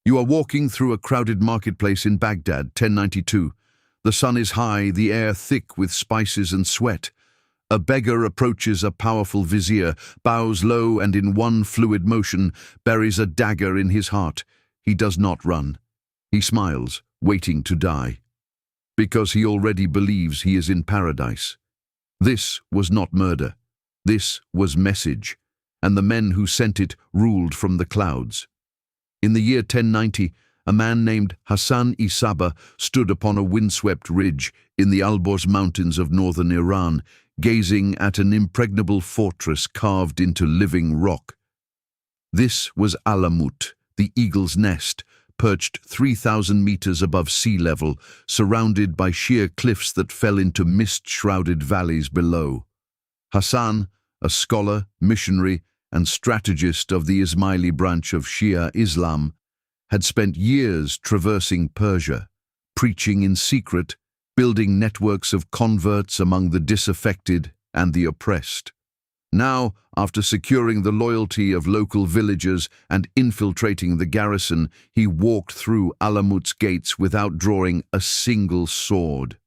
You are walking through a crowded marketplace in Baghdad, 1092. The sun is high, the air thick with spices and sweat. A beggar approaches a powerful vizier, bows low and in one fluid motion buries a dagger in his heart. He does not run. He smiles, waiting to die, because he already believes he is in paradise. This was not murder. This was message, and the men who sent it ruled from the clouds. In the year 1090, a man named Hassan Isaba stood upon a windswept ridge in the Alborz mountains of northern Iran, gazing at an impregnable fortress carved into living rock. This was Alamut, the eagle's nest, perched 3,000 meters above sea level, surrounded by sheer cliffs that fell into mist-shrouded valleys below. Hassan, a scholar, missionary, and strategist of the Ismaili branch of Shia Islam, had spent years traversing Persia, preaching in secret, building networks of converts among the disaffected and the oppressed. Now, after securing the loyalty of local villagers and infiltrating the garrison, he walked through Alamut's gates without drawing a single sword.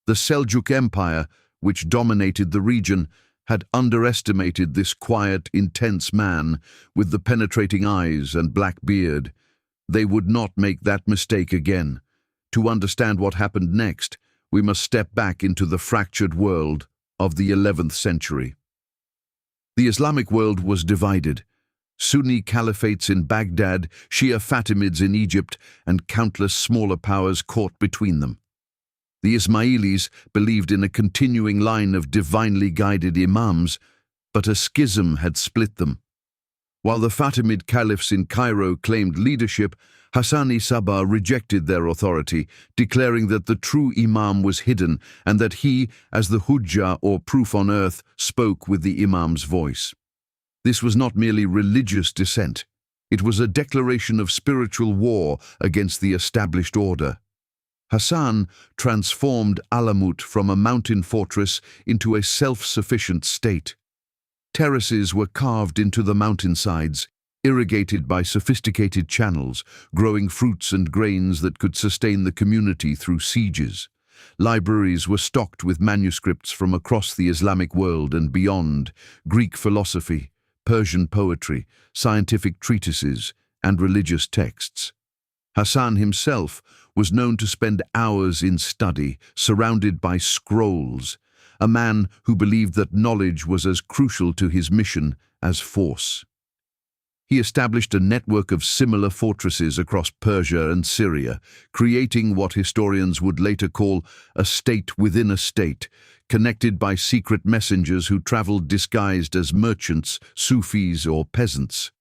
The Seljuk Empire, which dominated the region, had underestimated this quiet, intense man with the penetrating eyes and black beard. They would not make that mistake again. To understand what happened next, we must step back into the fractured world of the 11th century. The Islamic world was divided. Sunni caliphates in Baghdad, Shia Fatimids in Egypt, and countless smaller powers caught between them. The Ismailis believed in a continuing line of divinely guided imams, but a schism had split them. While the Fatimid caliphs in Cairo claimed leadership, Hassan Isaba rejected their authority, declaring that the true imam was hidden and that he, as the hujjah or proof on earth, spoke with the imam's voice. This was not merely religious dissent. It was a declaration of spiritual war against the established order. Hassan transformed Alamut from a mountain fortress into a self-sufficient state. Terraces were carved into the mountainsides, irrigated by sophisticated channels, growing fruits and grains that could sustain the community through sieges. Libraries were stocked with manuscripts from across the Islamic world and beyond, Greek philosophy, Persian poetry, scientific treatises, and religious texts. Hassan himself was known to spend hours in study, surrounded by scrolls, a man who believed that knowledge was as crucial to his mission as force. He established a network of similar fortresses across Persia and Syria, creating what historians would later call a state within a state, connected by secret messengers who traveled disguised as merchants, Sufis, or peasants.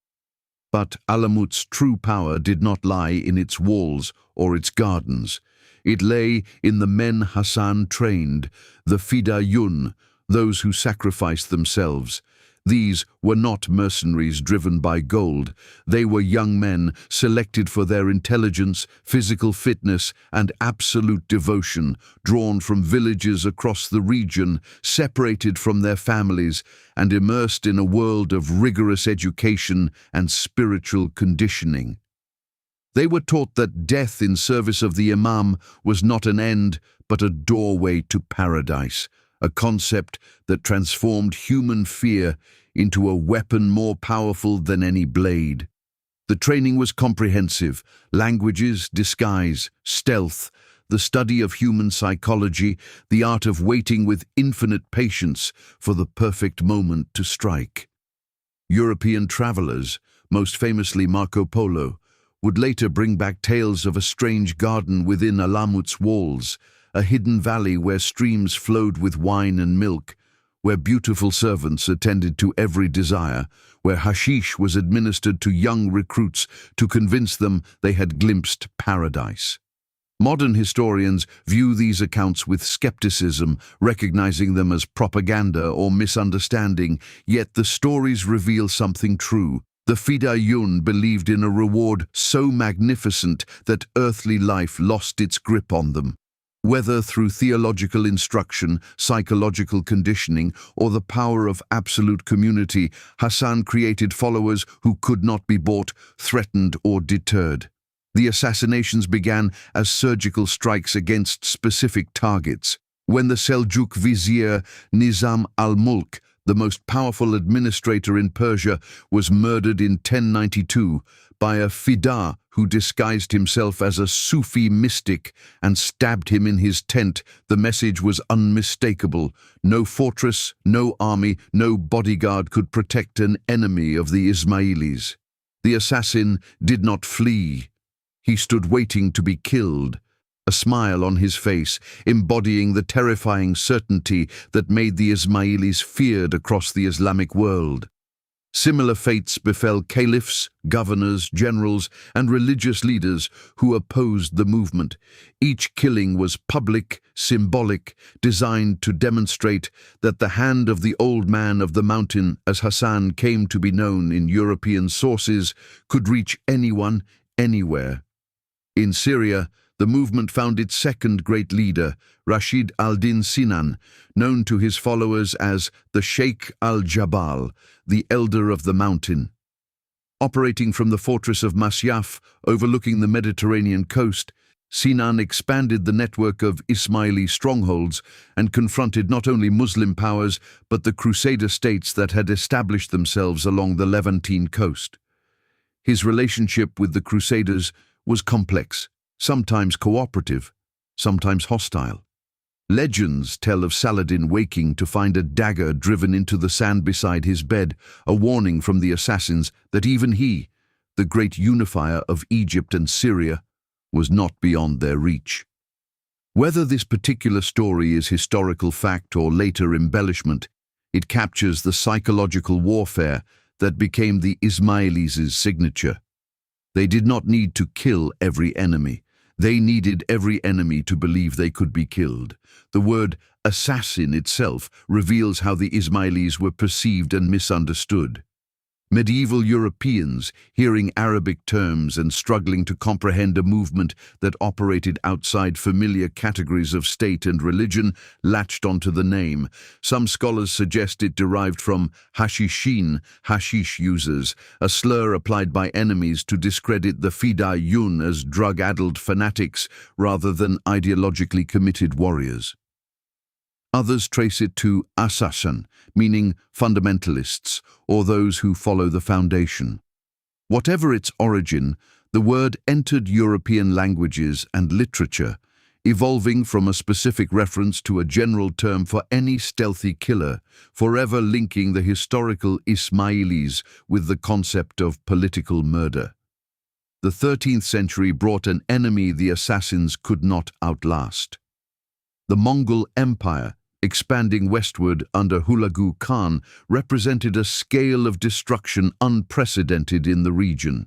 But Alamut's true power did not lie in its walls or its gardens. It lay in the men Hassan trained, the Fidayun, those who sacrificed themselves. These were not mercenaries driven by gold. They were young men selected for their intelligence, physical fitness, and absolute devotion, drawn from villages across the region, separated from their families, and immersed in a world of rigorous education and spiritual conditioning. They were taught that death in service of the Imam was not an end, but a doorway to paradise, a concept that transformed human fear into a weapon more powerful than any blade. The training was comprehensive: languages, disguise, stealth, the study of human psychology, the art of waiting with infinite patience for the perfect moment to strike. European travelers, most famously Marco Polo, would later bring back tales of a strange garden within Alamut's walls, a hidden valley where streams flowed with wine and milk, where beautiful servants attended to every desire, where hashish was administered to young recruits to convince them they had glimpsed paradise. Modern historians view these accounts with skepticism, recognizing them as propaganda or misunderstanding, yet the stories reveal something true. The Fidayun believed in a reward so magnificent that earthly life lost its grip on them. Whether through theological instruction, psychological conditioning, or the power of absolute community, Hassan created followers who could not be bought, threatened, or deterred. The assassinations began as surgical strikes against specific targets. When the Seljuk vizier Nizam al-Mulk, the most powerful administrator in Persia, was murdered in 1092 by a fida who disguised himself as a Sufi mystic and stabbed him in his tent, the message was unmistakable. No fortress, no army, no bodyguard could protect an enemy of the Ismailis. The assassin did not flee. He stood waiting to be killed, a smile on his face, embodying the terrifying certainty that made the Ismailis feared across the Islamic world. Similar fates befell caliphs, governors, generals, and religious leaders who opposed the movement. Each killing was public, symbolic, designed to demonstrate that the hand of the old man of the mountain, as Hassan came to be known in European sources, could reach anyone, anywhere. In Syria, the movement found its second great leader, Rashid al-Din Sinan, known to his followers as the Sheikh al-Jabal, the Elder of the Mountain. Operating from the fortress of Masyaf, overlooking the Mediterranean coast, Sinan expanded the network of Ismaili strongholds and confronted not only Muslim powers but the Crusader states that had established themselves along the Levantine coast. His relationship with the Crusaders was complex, sometimes cooperative, sometimes hostile. Legends tell of Saladin waking to find a dagger driven into the sand beside his bed, a warning from the assassins that even he, the great unifier of Egypt and Syria, was not beyond their reach. Whether this particular story is historical fact or later embellishment, it captures the psychological warfare that became the Ismailis' signature. They did not need to kill every enemy. They needed every enemy to believe they could be killed. The word assassin itself reveals how the Ismailis were perceived and misunderstood. Medieval Europeans, hearing Arabic terms and struggling to comprehend a movement that operated outside familiar categories of state and religion, latched onto the name. Some scholars suggest it derived from hashishin, hashish users, a slur applied by enemies to discredit the fidayun as drug-addled fanatics rather than ideologically committed warriors. Others trace it to assassin, meaning fundamentalists, or those who follow the foundation. Whatever its origin, the word entered European languages and literature, evolving from a specific reference to a general term for any stealthy killer, forever linking the historical Ismailis with the concept of political murder. The 13th century brought an enemy the assassins could not outlast. The Mongol Empire, expanding westward under Hulagu Khan, represented a scale of destruction unprecedented in the region.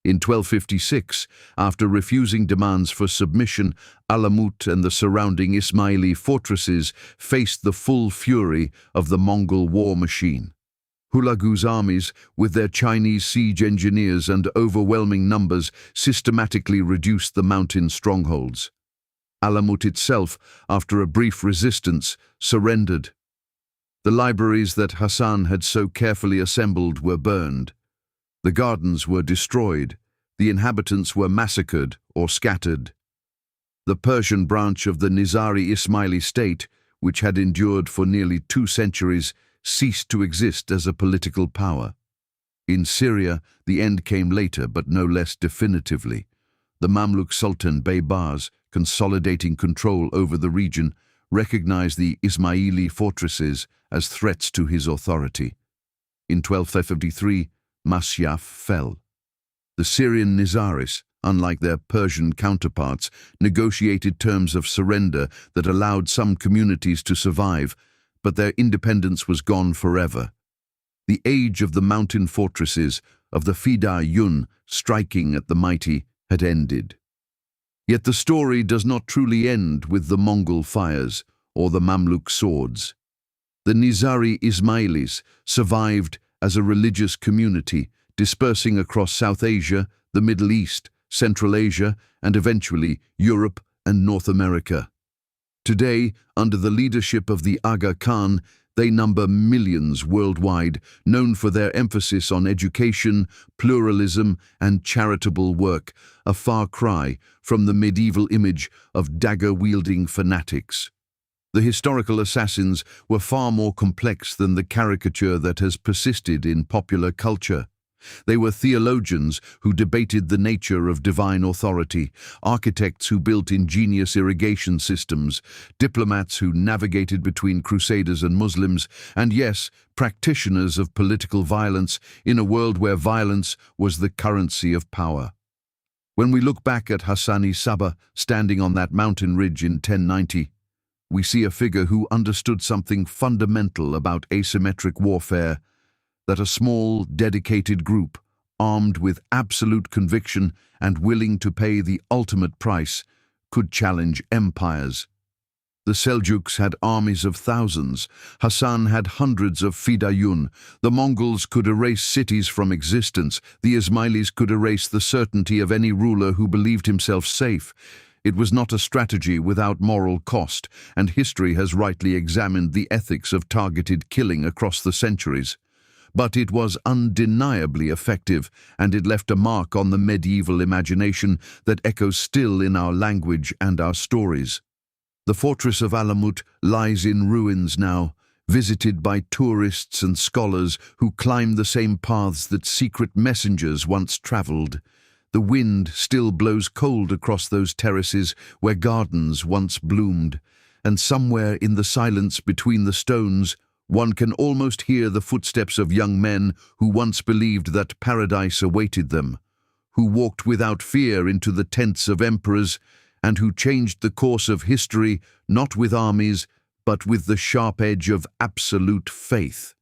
In 1256, after refusing demands for submission, Alamut and the surrounding Ismaili fortresses faced the full fury of the Mongol war machine. Hulagu's armies, with their Chinese siege engineers and overwhelming numbers, systematically reduced the mountain strongholds. Alamut itself, after a brief resistance, surrendered. The libraries that Hassan had so carefully assembled were burned. The gardens were destroyed. The inhabitants were massacred or scattered. The Persian branch of the Nizari Ismaili state, which had endured for nearly 2 centuries, ceased to exist as a political power. In Syria, the end came later, but no less definitively. The Mamluk Sultan Baybars, consolidating control over the region, recognized the Ismaili fortresses as threats to his authority. In 1253, Masyaf fell. The Syrian Nizaris, unlike their Persian counterparts, negotiated terms of surrender that allowed some communities to survive, but their independence was gone forever. The age of the mountain fortresses, of the Fida-Yun striking at the mighty, had ended. Yet the story does not truly end with the Mongol fires or the Mamluk swords. The Nizari Ismailis survived as a religious community, dispersing across South Asia, the Middle East, Central Asia, and eventually Europe and North America. Today, under the leadership of the Aga Khan, they number millions worldwide, known for their emphasis on education, pluralism, and charitable work, a far cry from the medieval image of dagger-wielding fanatics. The historical assassins were far more complex than the caricature that has persisted in popular culture. They were theologians who debated the nature of divine authority, architects who built ingenious irrigation systems, diplomats who navigated between crusaders and Muslims, and yes, practitioners of political violence in a world where violence was the currency of power. When we look back at Hassan-i-Sabbah standing on that mountain ridge in 1090, we see a figure who understood something fundamental about asymmetric warfare, that a small, dedicated group, armed with absolute conviction and willing to pay the ultimate price, could challenge empires. The Seljuks had armies of thousands. Hassan had hundreds of fidayun. The Mongols could erase cities from existence. The Ismailis could erase the certainty of any ruler who believed himself safe. It was not a strategy without moral cost, and history has rightly examined the ethics of targeted killing across the centuries. But it was undeniably effective, and it left a mark on the medieval imagination that echoes still in our language and our stories. The fortress of Alamut lies in ruins now, visited by tourists and scholars who climb the same paths that secret messengers once traveled. The wind still blows cold across those terraces where gardens once bloomed, and somewhere in the silence between the stones, one can almost hear the footsteps of young men who once believed that paradise awaited them, who walked without fear into the tents of emperors, and who changed the course of history not with armies, but with the sharp edge of absolute faith.